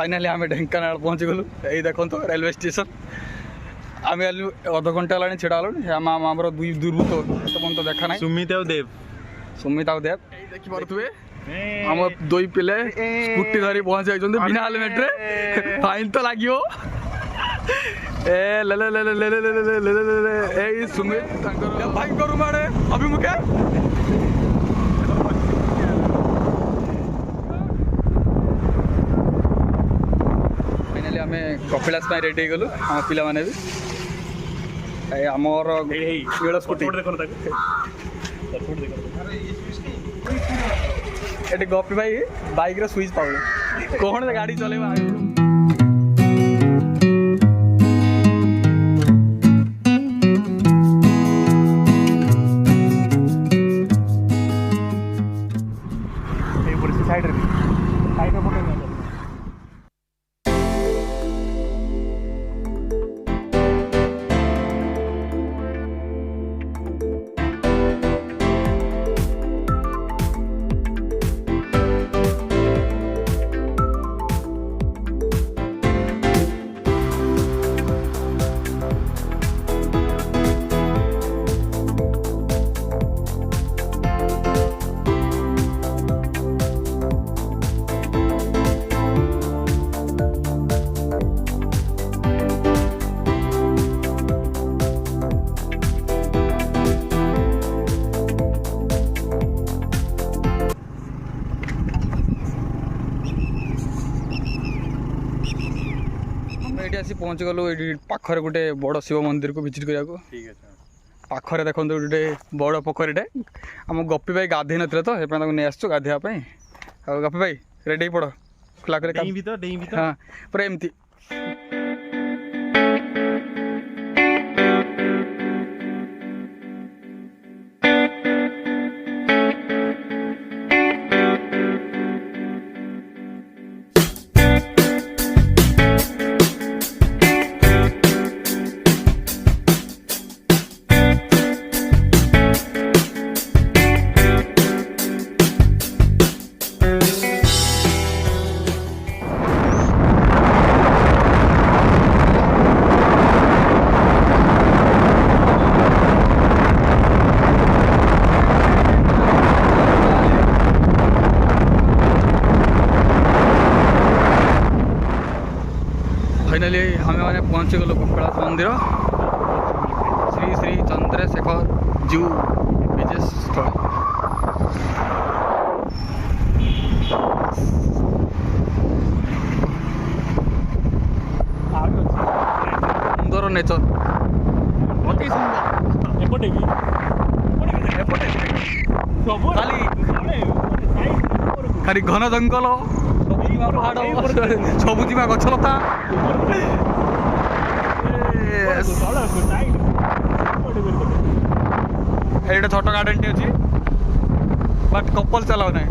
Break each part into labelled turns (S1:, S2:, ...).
S1: Finally आम ढेंकानाल पहुँची गलु यही देखो रेलवे स्टेशन आम अध घंटा है छिड़ा आमर दुई दुर्बृत्त एत तो देखा ना
S2: सुमित देव
S1: देखिपे आम दुई पिले स्कूटी धरी पहुँची जाइए बिना हेलमेट रे फाइन तो लगे ए ले ले ले ले ले ले ले ले ले ले ए सुमित भाई रूम आड़े अभिमुखे फाइनाली आम कपिलास रेडी गलु आम पिला माने भी आमर नील स्कूटी ये गपी भाई बाइक रे स्विच पाऊ कौन गाड़ी चलेवा आसी पहुँची गलु पाखर गोटे बड़ शिव मंदिर को विजिट करने को पाखरे देखो गोटे बड़ पोखरीटे आम गपी भाई गाधे ना तो ये नहीं आसु गाधेवाई गपी भाई रेडी पड़ खुला कर हाँ पूरा एमती फाइनाली आम मैंने पहुँची गलु कपिलास मंदिर श्री श्री चंद्रशेखर जीव विजय स्थल सुंदर नेचर अति सुंदर खाली घन जंगल सबुजिमा गछलता ये छोट गार्डन टे अच्छी बट कपल चलाओ ना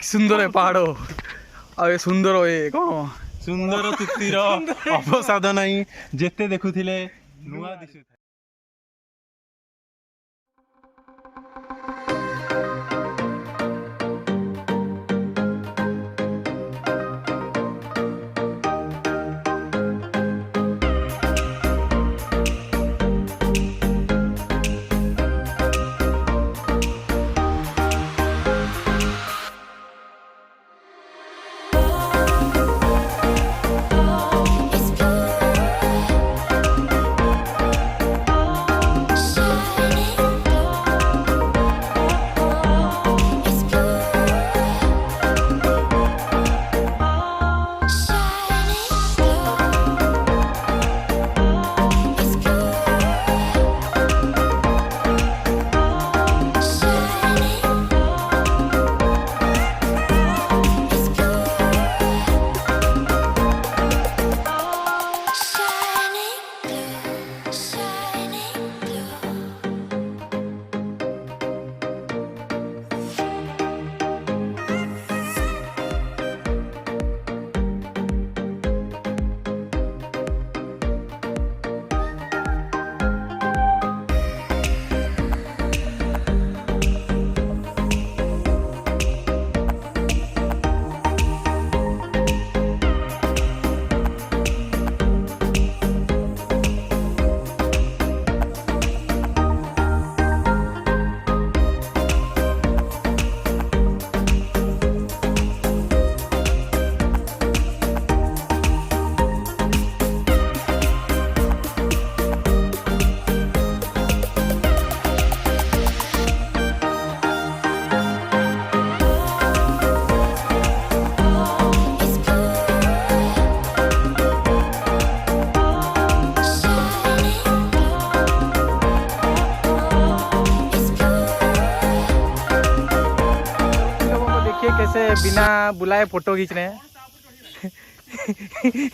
S1: सुंदर है पहाड़ आ सुंदर ये कौन
S2: सुंदर तृप्तिर अवसाद नहीं जेते देखुथिले नुआ दिसु
S3: बिना बुलाए फोटो खींच रहे हैं।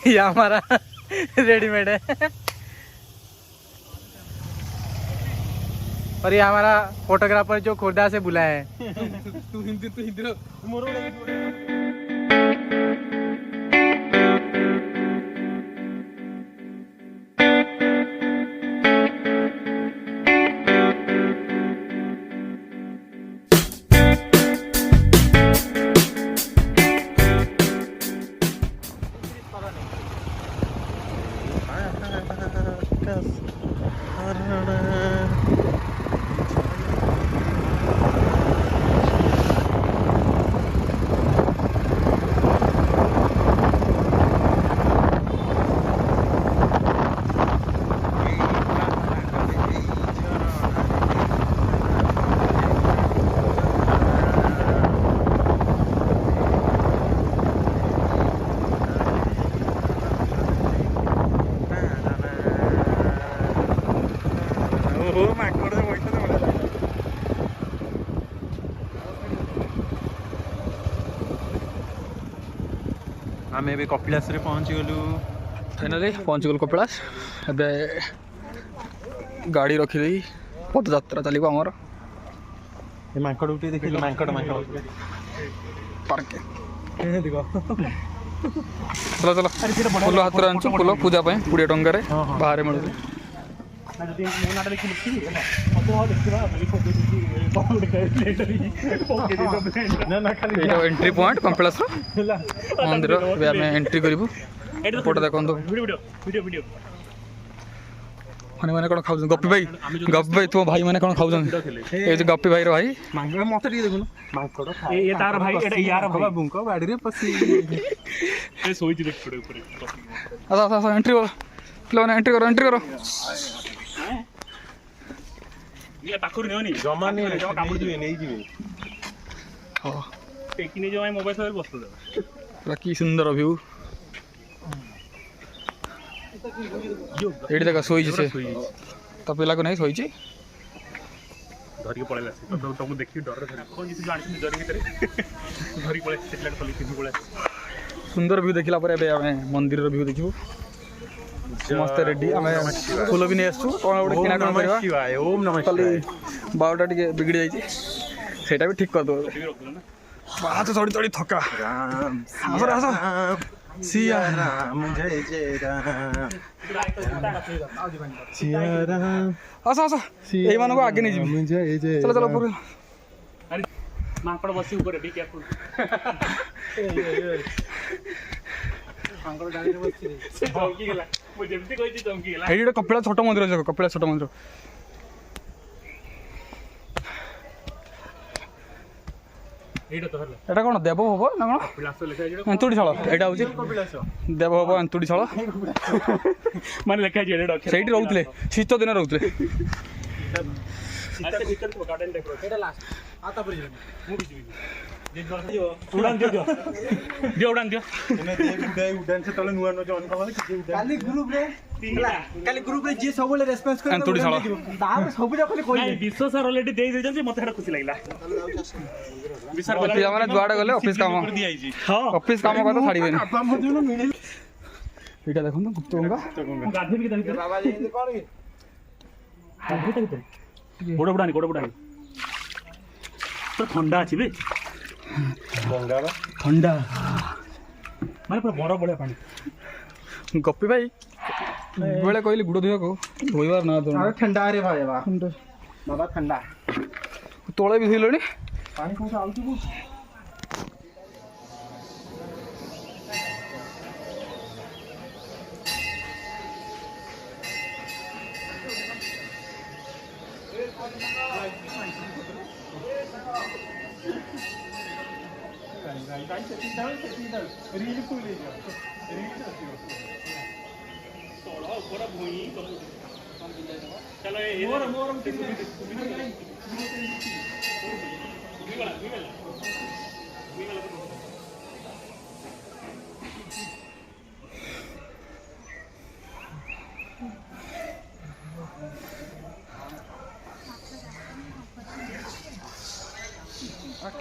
S3: ये हमारा रेडीमेड है और ये हमारा फोटोग्राफर जो खुर्दा से बुलाया है।
S1: तू हिंदी
S2: आम ए कपिलास रे पहुँची गलु
S1: फाइनाली पहुँच गलु कपिलास एबे गाड़ी रखी देई पदयात्रा चलिबो हमर
S2: ए मांकड़ उठी देखिलु मांकड़
S1: पार्क चलो चलो फूल हाथ रे आनछु फूल पूजा पय 20 टंका रे बाहर मिलु एंट्री पॉइंट कपिलास मंदिर आम एंट्री करूँ फोटो देखो मैंने कौन खाऊ गप्पी भाई तुम भाई मैंने कौन खाऊ ये गप्पी भाई भाई
S2: मत देखुन
S1: एंट्री एंट्री करो एंट्री करो
S4: ये पाखुर नेओनी
S2: जमा नहीं कामुड़ दिए नहीं जीवे
S1: हां
S4: टेकिने जो मोबाइल सब बसतो
S1: पूरा की सुंदर व्यू एडी देखा सोई से तो पिला को नहीं सोई छी
S4: धर के पळेला से तो तुमको देखि डर रे कोन जिस जानि डर भीतर धर के पळे सेटलेट खोली के पळे
S1: सुंदर व्यू देखिला पर एबे हमें मंदिर रो व्यू देखिबो समस्त रेडी आम फूल भी नहीं आसू कौन गोटे किना कौन
S2: शिवाय ओम नमः
S1: खाली बावटा टे बिगड़ी जाइए सेटा भी ठीक कर दो बात थोड़ी थोड़ी थका आसो आसो सिया
S2: राम जय जय राम सिया राम
S1: आसो आसो एई मानको आगे नहीं जीबी
S2: जय जय
S1: चलो चलो पूरा
S4: अरे मांकड़ बसी ऊपर बी केयरफुल मांकड़ गाड़ी रे बसी रे से चौकी गेला मु जेमती कहि छी चौकी गेला
S1: एडी कपिला छोट मंदिर देखो कपिला छोट मंदिर
S4: एटा तो हला
S1: एटा कोन देव हबो ना कोन
S4: कपिलास लेखा जेडो
S1: अंतुडी छळ एटा होची देव हबो अंतुडी छळ
S4: माने लेखा जेडो अक्षर
S1: सेठी रहउतले शीत दिन रहउतले
S4: अच्छा भीतर तो गार्डन डेकोरेट एटा लास्ट आता पर मु भी जीवी उड़ान दियो उड़ान दियो
S2: उड़ान से तले नुआ न जॉन खावा कि
S3: काली ग्रुप रे जे सबले रेस्पॉन्स कर
S1: अंतुडी छळ
S3: दाम सब जखले कोइ
S4: नहीं विश्व सर ऑलरेडी दे दे जल्दी मते हेडा खुशी लागला विसर
S1: ऑफिस माने जुआडा गले ऑफिस काम
S4: हां
S1: ऑफिस काम का तो छाड़ीबेनी एटा देखो तो गुप्त गंगा
S4: गाधी भी किधर बाबा जी कोन की गाधी किधर गोड़ बुडानी तो ठंडा अछि बे
S2: गंगा
S1: ठंडा
S4: माने पूरा बड़ा बड़ा पानी
S1: गप्पी भाई बेले कहली गुड़ धोया को धोइबार ना दो
S3: अरे ठंडा रे भाई बाबा ठंडा
S1: तोळे भी धोइलोनी
S3: पानी कोन आउछु को
S4: चलो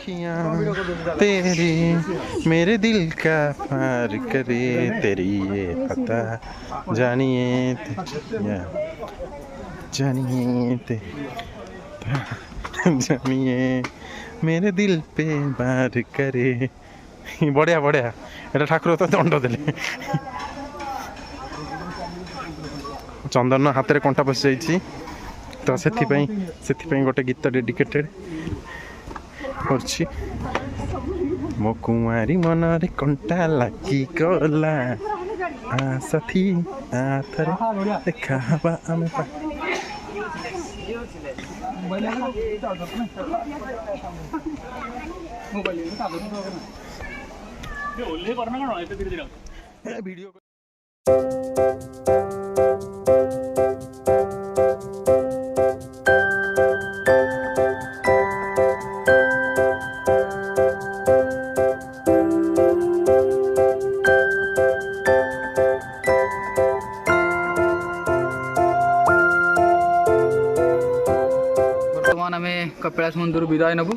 S2: आँखियाँ तेरी मेरे दिल का पार करे तेरी ये पता जानिए जानिए जानिए मेरे दिल पे पार करे बढ़िया बढ़िया एटा ठाकुर तो दंड देले चंदन हाथ में कंटा पशि जाइए तो से गोटे गीत डेडिकेटेड करछि मो कुमारी मनरे कंटा लागी गला साथी आथरे देखा हवा आमे
S1: वीडियो कपिलाश मंदिर विदाय नबू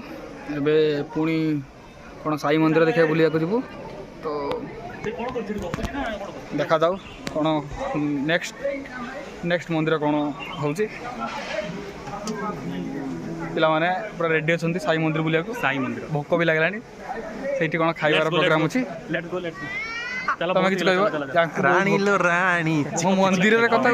S1: ए पुणी कौन साई मंदिर देखा बुलिया जीवु तो देखा जाऊ कौन नेक्स्ट मंदिर कौन हो पिला माने पूरा रेडी अच्छा साई मंदिर बुलिया साई मंदिर भोक भी लगला से कौन खाइबार प्रोग्राम अच्छी तुम कि राणी लो राणी मंदिर कथा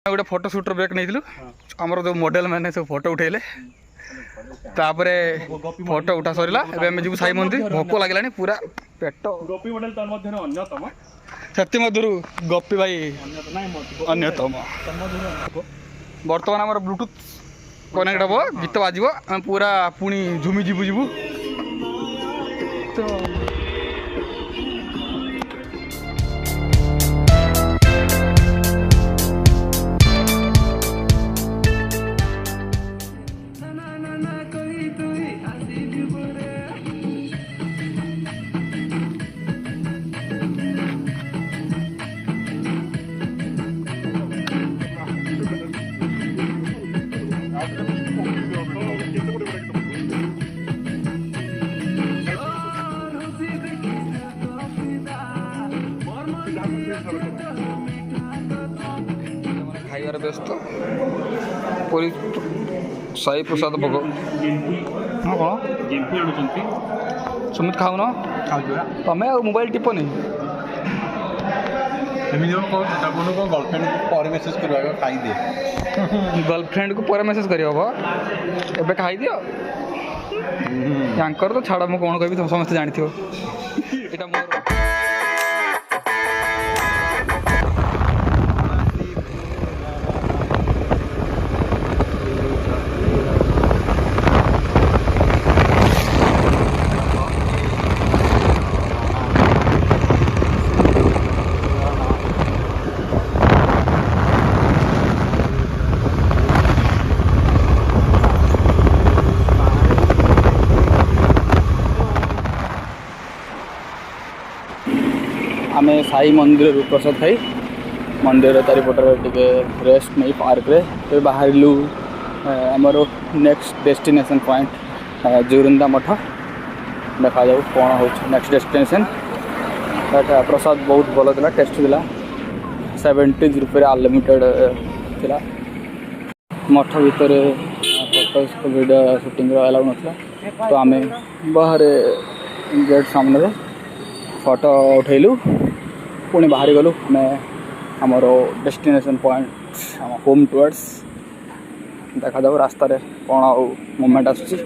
S1: गोटे फोटो सुटर ब्रेक नहीं आमर जो मॉडल मैंने सब फोटो उठेले तापर फोटो उठा सरला एवं जीव साई मंदिर भोक लगलानी पूरा पेट गोपी मॉडल अन्यतम से मधुर गोपी भाई अन्यतम बर्तमान आम ब्लूटूथ कनेक्ट हम गीत बाजब आम पूरा पुणी झुमी जीवु जीवु तो खाइबार व्यस्त पूरी साई प्रसाद भोग हाँ कौन सुमित खाऊन तमें मोबाइल टिपनी गर्लफ्रेंड को पर मेसेज कर एबे खाई दियो यांकर तो छाड़ मु कौन कह तुम समस्त जानी थो मोर आमे साई मंदिर प्रसाद खाई मंदिर चारिपटर टे रेस्ट नहीं पार्क रे बाहर आमर नेक्स्ट डेस्टिनेशन पॉइंट जोरंदा मठ देखा जाऊ कौन हो नेक्स्ट डेस्टिनेशन प्रसाद बहुत भल था टेस्ट था 70 रुपये अनलिमिटेड थिला मठ भितर फोटो वीडियो शूटिंग अलाउ नाला तो आम बाहर गेट सामने फोटो उठेलु पुणी बाहरी गलु आम आमर डेस्टिनेशन पॉइंट आम होम टुवर्ड्स देखा जाऊ रास्त कौन आ मोमेंट आसूँ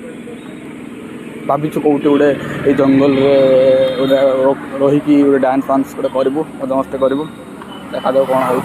S1: भाविचु कौटे गोटे ये जंगल रहीकि गोटे डांस फांस गोटे करूँ मजा मस्ती करूँ देखा जाऊ कौन हो।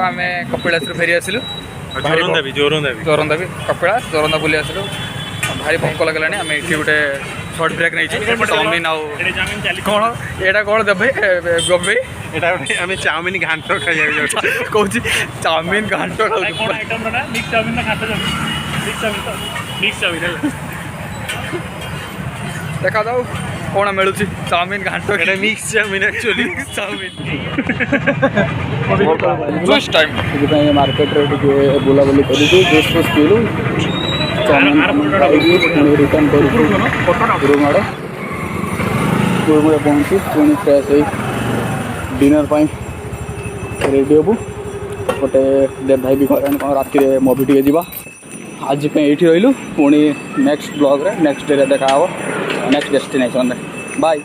S1: आम कपिलास फेरी आसलु जोरंदा भी कपिलास जोरंदा बुली आसलु भारी भोक लगला आम ये गोटे सर्ट ब्रेक नहीं चाउमिन आउ कौन यहाँ कौन देवे गोभी
S2: आम चाउमिन घाट खाई
S1: कौन चाउमिन घाट देखा जाऊ କ'ଣ ମିଳୁଛି ଚାଉମିନ ଘାଣ୍ଟ
S2: mix chowmein actually chowmein
S1: juice time ସେଥିପାଇଁ ମାର୍କେଟରେ ଟିକେ ବୁଲାବୁଲି କରିକି ଜୁସ୍ ଫୁସ୍ ପିଇଲୁ ଚାଉମିନ ଖାଇକି ପୁଣି ରିଟର୍ନ କରିଛୁ ରୁମ୍ ଆଡ଼େ ରୁମ୍ରେ ପହଞ୍ଚି ପୁଣି ଫ୍ରେଶ୍ ହେଇ ଡିନର୍ ପାଇଁ ରେଡ଼ି ହେବୁ ଗୋଟେ ଦେବ ଭାଇ ବି କହିଲାଣି କ'ଣ ରାତିରେ ମୁଭି ଟିକେ ଯିବା आज ये रही पुणी नेक्स्ट ब्लॉग रे नेक्स्ट डे देखा नेक्स्ट डेस्टिनेशन बाय।